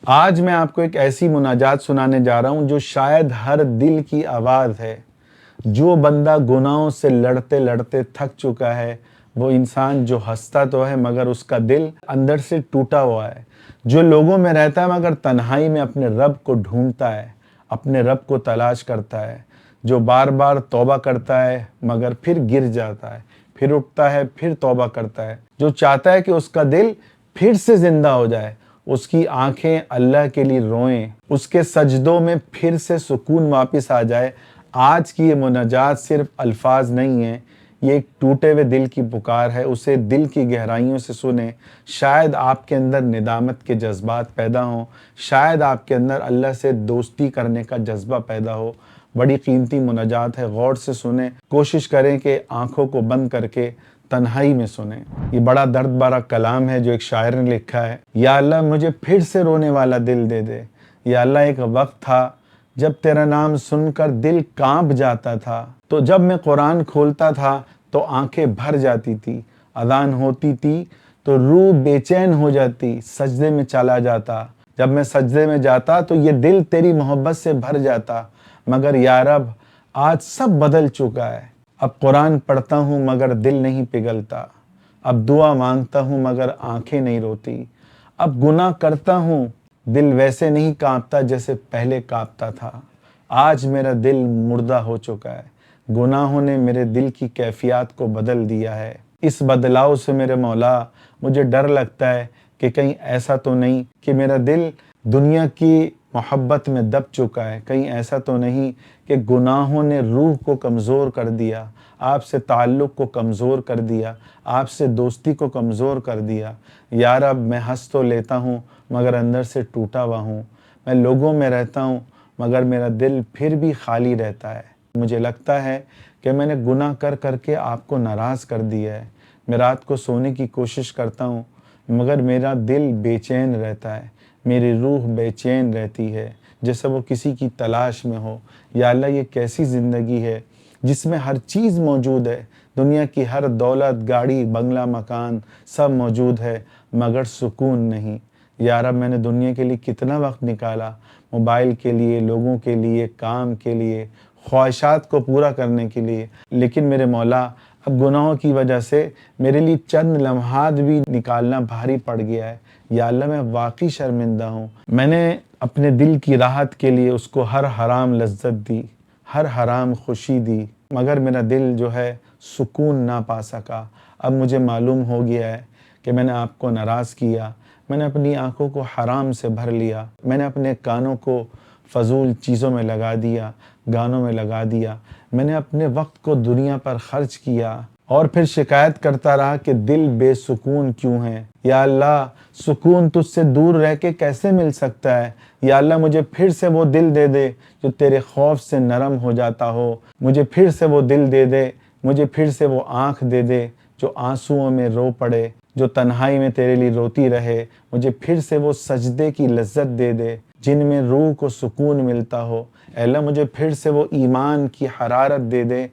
آج میں آپ کو ایک ایسی مناجات سنانے جا رہا ہوں جو شاید ہر دل کی آواز ہے۔ جو بندہ گناہوں سے لڑتے لڑتے تھک چکا ہے، وہ انسان جو ہنستا تو ہے مگر اس کا دل اندر سے ٹوٹا ہوا ہے۔ جو لوگوں میں رہتا ہے مگر تنہائی میں اپنے رب کو ڈھونڈتا ہے، اپنے رب کو تلاش کرتا ہے۔ جو بار بار توبہ کرتا ہے مگر پھر گر جاتا ہے، پھر اٹھتا ہے، پھر توبہ کرتا ہے۔ جو چاہتا ہے کہ اس کا دل پھر سے زندہ ہو جائے، اس کی آنکھیں اللہ کے لیے روئیں، اس کے سجدوں میں پھر سے سکون واپس آ جائے۔ آج کی یہ مناجات صرف الفاظ نہیں ہیں، یہ ایک ٹوٹے ہوئے دل کی پکار ہے۔ اسے دل کی گہرائیوں سے سنیں، شاید آپ کے اندر ندامت کے جذبات پیدا ہوں، شاید آپ کے اندر اللہ سے دوستی کرنے کا جذبہ پیدا ہو۔ بڑی قیمتی مناجات ہے، غور سے سنیں، کوشش کریں کہ آنکھوں کو بند کر کے تنہائی میں سنیں۔ یہ بڑا درد بھرا کلام ہے جو ایک شاعر نے لکھا ہے۔ یا اللہ مجھے پھر سے رونے والا دل دے دے۔ یا اللہ ایک وقت تھا جب تیرا نام سن کر دل کانپ جاتا تھا، تو جب میں قرآن کھولتا تھا تو آنکھیں بھر جاتی تھی، اذان ہوتی تھی تو روح بے چین ہو جاتی، سجدے میں چلا جاتا۔ جب میں سجدے میں جاتا تو یہ دل تیری محبت سے بھر جاتا، مگر یا رب آج سب بدل چکا ہے۔ اب قرآن پڑھتا ہوں مگر دل نہیں پگھلتا، اب دعا مانگتا ہوں مگر آنکھیں نہیں روتی، اب گناہ کرتا ہوں دل ویسے نہیں کانپتا جیسے پہلے کانپتا تھا۔ آج میرا دل مردہ ہو چکا ہے، گناہوں نے میرے دل کی کیفیات کو بدل دیا ہے۔ اس بدلاؤ سے میرے مولا مجھے ڈر لگتا ہے کہ کہیں ایسا تو نہیں کہ میرا دل دنیا کی محبت میں دب چکا ہے، کہیں ایسا تو نہیں کہ گناہوں نے روح کو کمزور کر دیا، آپ سے تعلق کو کمزور کر دیا، آپ سے دوستی کو کمزور کر دیا۔ یا رب میں ہنس تو لیتا ہوں مگر اندر سے ٹوٹا ہوا ہوں، میں لوگوں میں رہتا ہوں مگر میرا دل پھر بھی خالی رہتا ہے۔ مجھے لگتا ہے کہ میں نے گناہ کر کر کے آپ کو ناراض کر دیا ہے۔ میں رات کو سونے کی کوشش کرتا ہوں مگر میرا دل بے چین رہتا ہے، میری روح بے چین رہتی ہے، جیسے وہ کسی کی تلاش میں ہو۔ یا اللہ یہ کیسی زندگی ہے جس میں ہر چیز موجود ہے، دنیا کی ہر دولت، گاڑی، بنگلہ، مکان سب موجود ہے مگر سکون نہیں۔ یا رب میں نے دنیا کے لیے کتنا وقت نکالا، موبائل کے لیے، لوگوں کے لیے، کام کے لیے، خواہشات کو پورا کرنے کے لیے، لیکن میرے مولا اب گناہوں کی وجہ سے میرے لیے چند لمحات بھی نکالنا بھاری پڑ گیا ہے۔ یا اللہ میں واقعی شرمندہ ہوں، میں نے اپنے دل کی راحت کے لیے اس کو ہر حرام لذت دی، ہر حرام خوشی دی، مگر میرا دل جو ہے سکون نہ پا سکا۔ اب مجھے معلوم ہو گیا ہے کہ میں نے آپ کو ناراض کیا، میں نے اپنی آنکھوں کو حرام سے بھر لیا، میں نے اپنے کانوں کو فضول چیزوں میں لگا دیا، گانوں میں لگا دیا، میں نے اپنے وقت کو دنیا پر خرچ کیا اور پھر شکایت کرتا رہا کہ دل بے سکون کیوں ہے۔ یا اللہ سکون تجھ سے دور رہ کے کیسے مل سکتا ہے؟ یا اللہ مجھے پھر سے وہ دل دے دے جو تیرے خوف سے نرم ہو جاتا ہو، مجھے پھر سے وہ دل دے دے، مجھے پھر سے وہ آنکھ دے دے جو آنسوؤں میں رو پڑے، جو تنہائی میں تیرے لیے روتی رہے، مجھے پھر سے وہ سجدے کی لذت دے دے جن میں روح کو سکون ملتا ہو۔ اے اللہ مجھے پھر سے وہ ایمان کی حرارت دے دے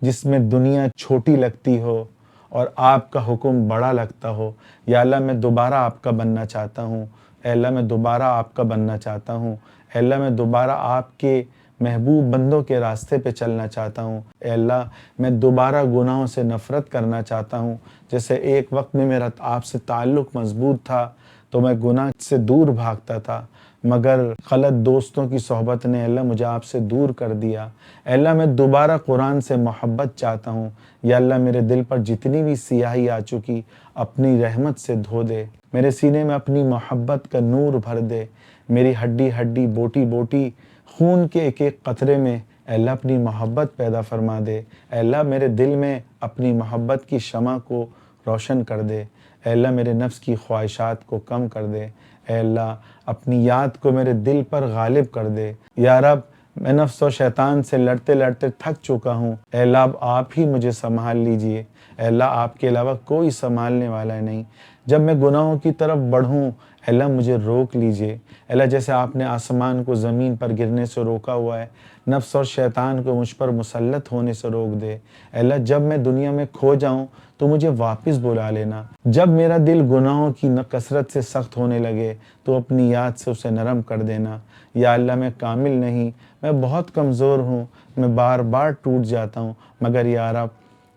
جس میں دنیا چھوٹی لگتی ہو اور آپ کا حکم بڑا لگتا ہو۔ یا اللہ میں دوبارہ آپ کا بننا چاہتا ہوں، اے اللہ میں دوبارہ آپ کا بننا چاہتا ہوں، اے اللہ میں دوبارہ آپ کے محبوب بندوں کے راستے پہ چلنا چاہتا ہوں۔ اے اللہ میں دوبارہ گناہوں سے نفرت کرنا چاہتا ہوں، جیسے ایک وقت میں میرا آپ سے تعلق مضبوط تھا تو میں گناہ سے دور بھاگتا تھا، مگر غلط دوستوں کی صحبت نے اللہ مجھے آپ سے دور کر دیا۔ اے اللہ میں دوبارہ قرآن سے محبت چاہتا ہوں۔ یا اللہ میرے دل پر جتنی بھی سیاہی آ چکی اپنی رحمت سے دھو دے، میرے سینے میں اپنی محبت کا نور بھر دے، میری ہڈی ہڈی، بوٹی بوٹی، خون کے ایک ایک قطرے میں اے اللہ اپنی محبت پیدا فرما دے۔ اے اللہ میرے دل میں اپنی محبت کی شمع کو روشن کر دے۔ اے اللہ میرے نفس کی خواہشات کو کم کر دے۔ اے اللہ اپنی یاد کو میرے دل پر غالب کر دے۔ یا رب میں نفس و شیطان سے لڑتے لڑتے تھک چکا ہوں، اے اللہ اب آپ ہی مجھے سنبھال لیجئے۔ اے اللہ آپ کے علاوہ کوئی سنبھالنے والا نہیں۔ جب میں گناہوں کی طرف بڑھوں اللہ مجھے روک لیجئے۔ اللہ جیسے آپ نے آسمان کو زمین پر گرنے سے روکا ہوا ہے، نفس اور شیطان کو مجھ پر مسلط ہونے سے روک دے۔ اللہ جب میں دنیا میں کھو جاؤں تو مجھے واپس بلا لینا۔ جب میرا دل گناہوں کی کثرت سے سخت ہونے لگے تو اپنی یاد سے اسے نرم کر دینا۔ یا اللہ میں کامل نہیں، میں بہت کمزور ہوں، میں بار بار ٹوٹ جاتا ہوں، مگر یا رب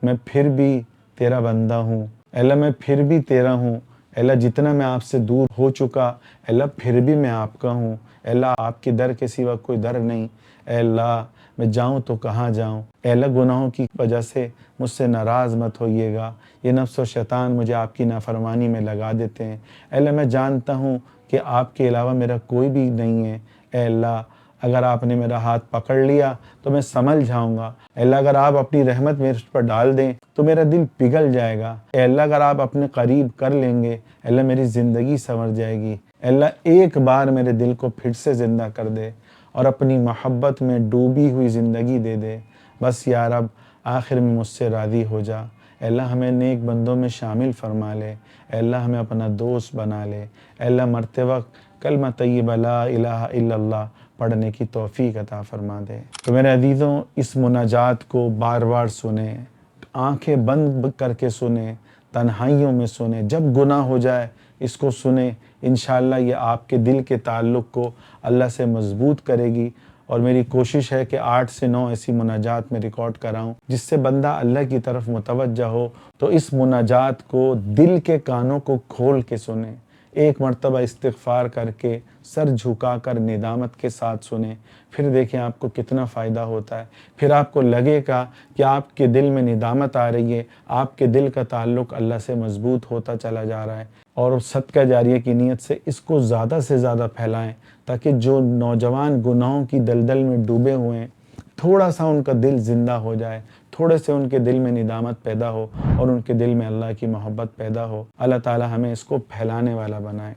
میں پھر بھی تیرا بندہ ہوں۔ اللہ میں پھر بھی تیرا ہوں۔ اللہ جتنا میں آپ سے دور ہو چکا، اللہ پھر بھی میں آپ کا ہوں۔ اللہ آپ کے در کے سوا کوئی در نہیں۔ اے اللہ میں جاؤں تو کہاں جاؤں؟ اے اللہ گناہوں کی وجہ سے مجھ سے ناراض مت ہوئیے گا۔ یہ نفس و شیطان مجھے آپ کی نافرمانی میں لگا دیتے ہیں۔ اے اللہ میں جانتا ہوں کہ آپ کے علاوہ میرا کوئی بھی نہیں ہے۔ اے اللہ اگر آپ نے میرا ہاتھ پکڑ لیا تو میں سنبھل جاؤں گا۔ اے اللہ اگر آپ اپنی رحمت میرے پر ڈال دیں تو میرا دل پگھل جائے گا۔ اے اللہ اگر آپ اپنے قریب کر لیں گے، اے اللہ میری زندگی سنور جائے گی۔ اے اللہ ایک بار میرے دل کو پھر سے زندہ کر دے اور اپنی محبت میں ڈوبی ہوئی زندگی دے دے۔ بس یا رب آخر میں مجھ سے راضی ہو جا۔ اے اللہ ہمیں نیک بندوں میں شامل فرما لے۔ اے اللہ ہمیں اپنا دوست بنا لے۔ اے اللہ مرتے وقت کلمہ طیبہ لا الہ الا اللہ پڑھنے کی توفیق عطا فرما دے۔ تو میرے عزیزوں اس مناجات کو بار بار سنیں، آنکھیں بند کر کے سنیں، تنہائیوں میں سنیں، جب گناہ ہو جائے اس کو سنیں۔ انشاءاللہ یہ آپ کے دل کے تعلق کو اللہ سے مضبوط کرے گی، اور میری کوشش ہے کہ 8 سے 9 ایسی مناجات میں ریکارڈ کراؤں جس سے بندہ اللہ کی طرف متوجہ ہو۔ تو اس مناجات کو دل کے کانوں کو کھول کے سنیں، ایک مرتبہ استغفار کر کے سر جھکا کر ندامت کے ساتھ سنیں، پھر دیکھیں آپ کو کتنا فائدہ ہوتا ہے۔ پھر آپ کو لگے گا کہ آپ کے دل میں ندامت آ رہی ہے، آپ کے دل کا تعلق اللہ سے مضبوط ہوتا چلا جا رہا ہے، اور صدقہ جاریہ کی نیت سے اس کو زیادہ سے زیادہ پھیلائیں تاکہ جو نوجوان گناہوں کی دلدل میں ڈوبے ہوئے ہیں تھوڑا سا ان کا دل زندہ ہو جائے، تھوڑے سے ان کے دل میں ندامت پیدا ہو اور ان کے دل میں اللہ کی محبت پیدا ہو۔ اللہ تعالی ہمیں اس کو پھیلانے والا بنائے۔